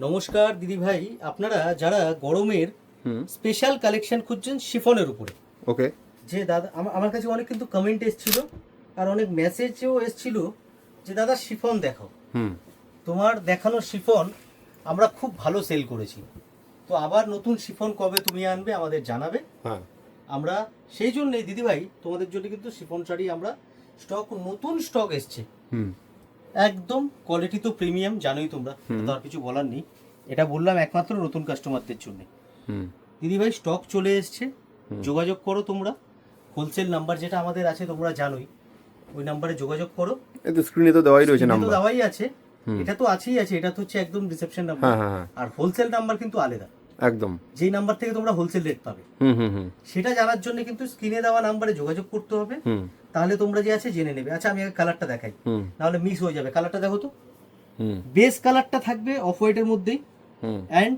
নমস্কার দিদি ভাই, আপনারা যারা গরমের স্পেশাল কালেকশন খুঁজছেন শিফনের উপরে, ওকে, যে দাদা আমার কাছে অনেক কিন্তু কমেন্ট এসেছিল আর অনেক মেসেজও এসেছিল যে দাদা শিফন দেখাও। তোমার দেখানো শিফন আমরা খুব ভালো সেল করেছি, তো আবার নতুন শিফন কবে তুমি আনবে আমাদের জানাবে। হ্যাঁ, আমরা সেই জন্যই দিদি ভাই তোমাদের জন্য কিন্তু শিফন শাড়ি আমরা নতুন স্টক এসছে, একদম কোয়ালিটি তো প্রিমিয়াম, জানোই তোমরা, তো আর কিছু বলার নেই। এটা বললাম একমাত্র নতুন কাস্টমারদের জন্য। দিদি ভাই স্টক চলে এসছে, যোগাযোগ করো তোমরা। হোলসেল নাম্বার যেটা আমাদের আছে তোমরা জানোই, ওই নাম্বারে যোগাযোগ করো। এই তো স্ক্রিনে তো দেওয়াই রয়েছে নাম্বার, তো দেওয়াই আছে, এটা তো আছেই আছে, এটা তো হচ্ছে একদম রিসেপশন নাম্বার। আর হোলসেল নাম্বার কিন্তু আলাদা, একদম যেই নাম্বার থেকে তোমরা হোলসেল রেট পাবে সেটা জানার জন্য কিন্তু স্ক্রিনে দেওয়া নাম্বারে যোগাযোগ করতে হবে, তাহলে তোমরা যে আছে জেনে নেবে। আচ্ছা আমি আগে কালারটা দেখাই, নাহলে মিস হয়ে যাবে। কালারটা দেখো তো, বেস কালারটা থাকবে অফ হোয়াইটের মধ্যেই, এন্ড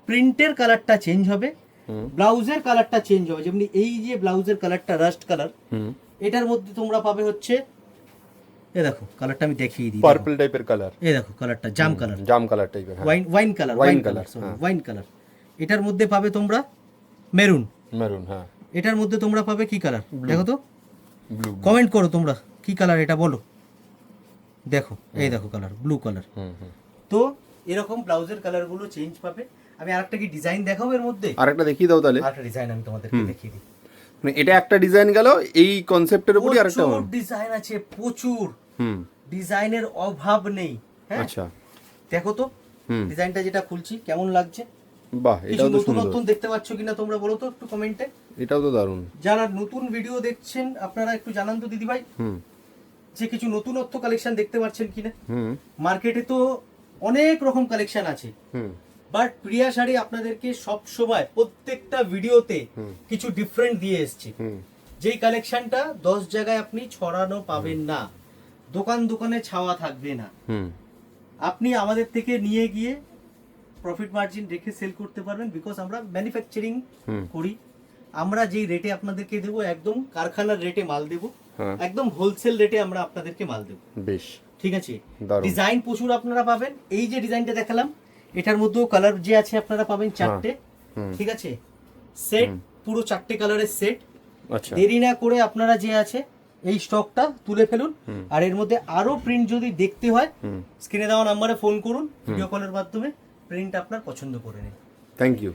প্রিন্টের কালারটা চেঞ্জ হবে, ব্লাউজের কালারটা চেঞ্জ হবে। যেমনি এই যে ব্লাউজের কালারটা রাস্ট কালার, এটার মধ্যে তোমরা পাবে হচ্ছে এই দেখো কালারটা আমি দেখিয়ে দিই, পার্পল টাইপের কালার। এই দেখো কালারটা জাম কালার, জাম কালার টাইপের, ওয়াইন কালার। এটার মধ্যে পাবে তোমরা মেরুন, হ্যাঁ। এটার মধ্যে তোমরা পাবে কি কালার দেখো তো, ব্লু। কমেন্ট করো তোমরা কি কালার এটা বলো। দেখো এই দেখো কালার ব্লু কালার। তো এরকম ব্লাউজের কালার গুলো চেঞ্জ পাবে। আমি আরেকটা কি ডিজাইন দেখাবো এর মধ্যে, আরেকটা দেখিয়ে দাও তাহলে। আরেকটা ডিজাইন আমি তোমাদেরকে দেখিয়ে দিই। মানে এটা একটা ডিজাইন গেল, এই কনসেপ্টের উপরই আরেকটা ডিজাইন আছে, প্রচুর ডিজাইনের অভাব নেই। হ্যাঁ আচ্ছা, দেখো তো ডিজাইনটা যেটা খুলছি কেমন লাগছে। বাহ, এটাও তো সুন্দর। নতুন দেখতে পাচ্ছ কিনা তোমরা বলো তো একটু কমেন্টে। এটাও তো দারুণ। যারা নতুন ভিডিও দেখছেন আপনারা একটু জানান তো দিদি ভাই, যে কিছু নতুনত্ব কালেকশন দেখতে পাচ্ছেন কিনা। মার্কেটে তো অনেক রকম কালেকশন আছে, বাট প্রিয়া শাড়ি আপনাদেরকে সব সময় প্রত্যেকটা ভিডিওতে কিছু ডিফারেন্ট দিয়ে এসছে। যেই কালেকশনটা 10 জায়গায় আপনি ছড়ানো পাবেন না, দোকান দোকানে ছাওয়া থাকবে না। আপনি আমাদের থেকে নিয়ে গিয়ে প্রফিট মার্জিন রেখে সেল করতে পারবেন, বিকজ আমরা ম্যানুফ্যাকচারিং করি। আমরা যেই রেটে আপনাদেরকে দেবো একদম কারখানার রেটে মাল দেবো, একদম হোলসেল রেটে আমরা আপনাদেরকে মাল দেবো। বেশ, ঠিক আছে। ডিজাইন প্রচুর আপনারা পাবেন। এই যে ডিজাইনটা দেখালাম এটার মধ্যেও কালার যে আছে আপনারা পাবেন 4টে। ঠিক আছে, সেট পুরো 4টে কালারের সেট। আচ্ছা, দেরি না করে আপনারা যে আছে এই স্টকটা তুলে ফেলুন। আর এর মধ্যে আরো প্রিন্ট যদি দেখতে হয় স্ক্রিনে দেওয়া নাম্বারে ফোন করুন, ভিডিও কলের মাধ্যমে প্রিন্ট আপনার পছন্দ করে নিন। Thank you.